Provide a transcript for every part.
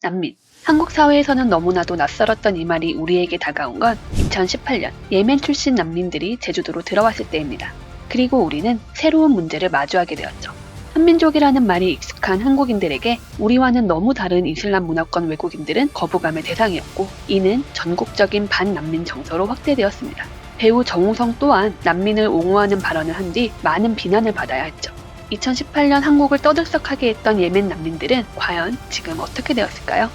난민. 한국 사회에서는 너무나도 낯설었던 이 말이 우리에게 다가온 건 2018년 예멘 출신 난민들이 제주도로 들어왔을 때입니다. 그리고 우리는 새로운 문제를 마주하게 되었죠. 한민족이라는 말이 익숙한 한국인들에게 우리와는 너무 다른 이슬람 문화권 외국인들은 거부감의 대상이었고, 이는 전국적인 반난민 정서로 확대되었습니다. 배우 정우성 또한 난민을 옹호하는 발언을 한 뒤 많은 비난을 받아야 했죠. 2018년 한국을 떠들썩하게 했던 예멘 난민들은 과연 지금 어떻게 되었을까요?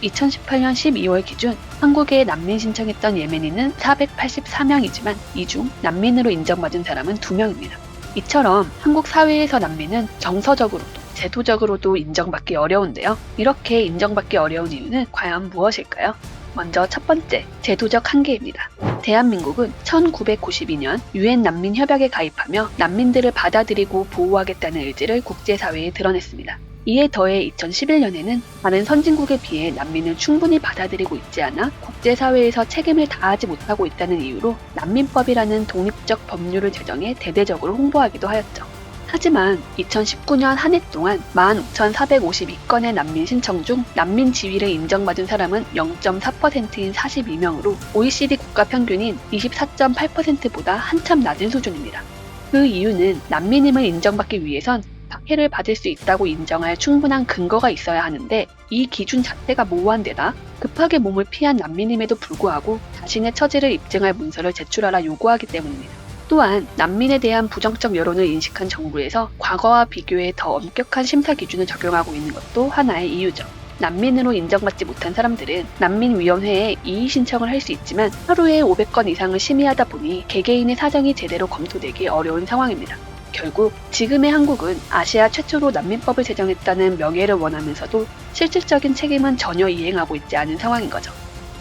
2018년 12월 기준 한국에 난민 신청했던 예멘인은 484명이지만 이 중 난민으로 인정받은 사람은 2명입니다. 이처럼 한국 사회에서 난민은 정서적으로도 제도적으로도 인정받기 어려운데요. 이렇게 인정받기 어려운 이유는 과연 무엇일까요? 먼저 첫 번째, 제도적 한계입니다. 대한민국은 1992년 유엔 난민 협약에 가입하며 난민들을 받아들이고 보호하겠다는 의지를 국제사회에 드러냈습니다. 이에 더해 2011년에는 다른 선진국에 비해 난민을 충분히 받아들이고 있지 않아 국제사회에서 책임을 다하지 못하고 있다는 이유로 난민법이라는 독립적 법률을 제정해 대대적으로 홍보하기도 하였죠. 하지만 2019년 한 해 동안 15,452건의 난민 신청 중 난민 지위를 인정받은 사람은 0.4%인 42명으로 OECD 국가 평균인 24.8%보다 한참 낮은 수준입니다. 그 이유는 난민임을 인정받기 위해선 박해를 받을 수 있다고 인정할 충분한 근거가 있어야 하는데, 이 기준 자체가 모호한 데다 급하게 몸을 피한 난민임에도 불구하고 자신의 처지를 입증할 문서를 제출하라 요구하기 때문입니다. 또한 난민에 대한 부정적 여론을 인식한 정부에서 과거와 비교해 더 엄격한 심사 기준을 적용하고 있는 것도 하나의 이유죠. 난민으로 인정받지 못한 사람들은 난민위원회에 이의 신청을 할 수 있지만 하루에 500건 이상을 심의하다 보니 개개인의 사정이 제대로 검토되기 어려운 상황입니다. 결국 지금의 한국은 아시아 최초로 난민법을 제정했다는 명예를 원하면서도 실질적인 책임은 전혀 이행하고 있지 않은 상황인 거죠.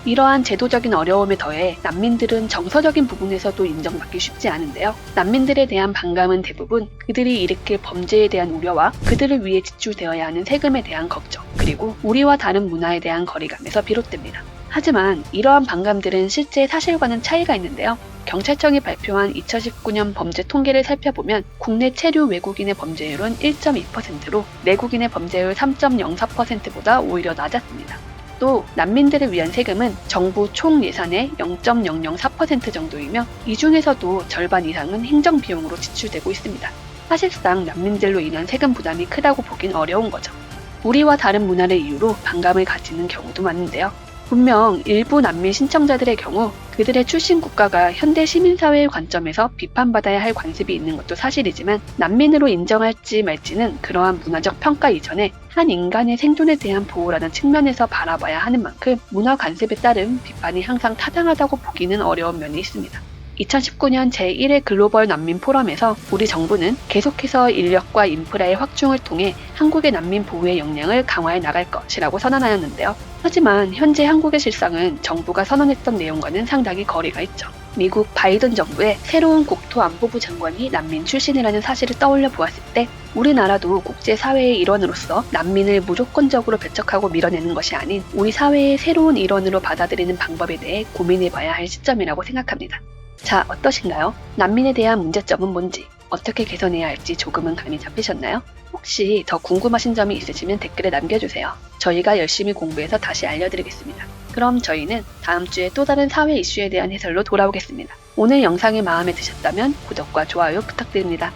이러한 제도적인 어려움에 더해 난민들은 정서적인 부분에서도 인정받기 쉽지 않은데요. 난민들에 대한 반감은 대부분 그들이 일으킬 범죄에 대한 우려와 그들을 위해 지출되어야 하는 세금에 대한 걱정, 그리고 우리와 다른 문화에 대한 거리감에서 비롯됩니다. 하지만 이러한 반감들은 실제 사실과는 차이가 있는데요. 경찰청이 발표한 2019년 범죄 통계를 살펴보면 국내 체류 외국인의 범죄율은 1.2%로 내국인의 범죄율 3.04%보다 오히려 낮았습니다. 또 난민들을 위한 세금은 정부 총 예산의 0.004% 정도이며 이 중에서도 절반 이상은 행정비용으로 지출되고 있습니다. 사실상 난민들로 인한 세금 부담이 크다고 보긴 어려운 거죠. 우리와 다른 문화를 이유로 반감을 가지는 경우도 많은데요. 분명 일부 난민 신청자들의 경우 그들의 출신 국가가 현대 시민사회의 관점에서 비판받아야 할 관습이 있는 것도 사실이지만, 난민으로 인정할지 말지는 그러한 문화적 평가 이전에 한 인간의 생존에 대한 보호라는 측면에서 바라봐야 하는 만큼 문화 관습에 따른 비판이 항상 타당하다고 보기는 어려운 면이 있습니다. 2019년 제1회 글로벌 난민 포럼에서 우리 정부는 계속해서 인력과 인프라의 확충을 통해 한국의 난민 보호의 역량을 강화해 나갈 것이라고 선언하였는데요. 하지만 현재 한국의 실상은 정부가 선언했던 내용과는 상당히 거리가 있죠. 미국 바이든 정부의 새로운 국토안보부 장관이 난민 출신이라는 사실을 떠올려 보았을 때 우리나라도 국제사회의 일원으로서 난민을 무조건적으로 배척하고 밀어내는 것이 아닌 우리 사회의 새로운 일원으로 받아들이는 방법에 대해 고민해봐야 할 시점이라고 생각합니다. 자, 어떠신가요? 난민에 대한 문제점은 뭔지, 어떻게 개선해야 할지 조금은 감이 잡히셨나요? 혹시 더 궁금하신 점이 있으시면 댓글에 남겨주세요. 저희가 열심히 공부해서 다시 알려드리겠습니다. 그럼 저희는 다음 주에 또 다른 사회 이슈에 대한 해설로 돌아오겠습니다. 오늘 영상이 마음에 드셨다면 구독과 좋아요 부탁드립니다.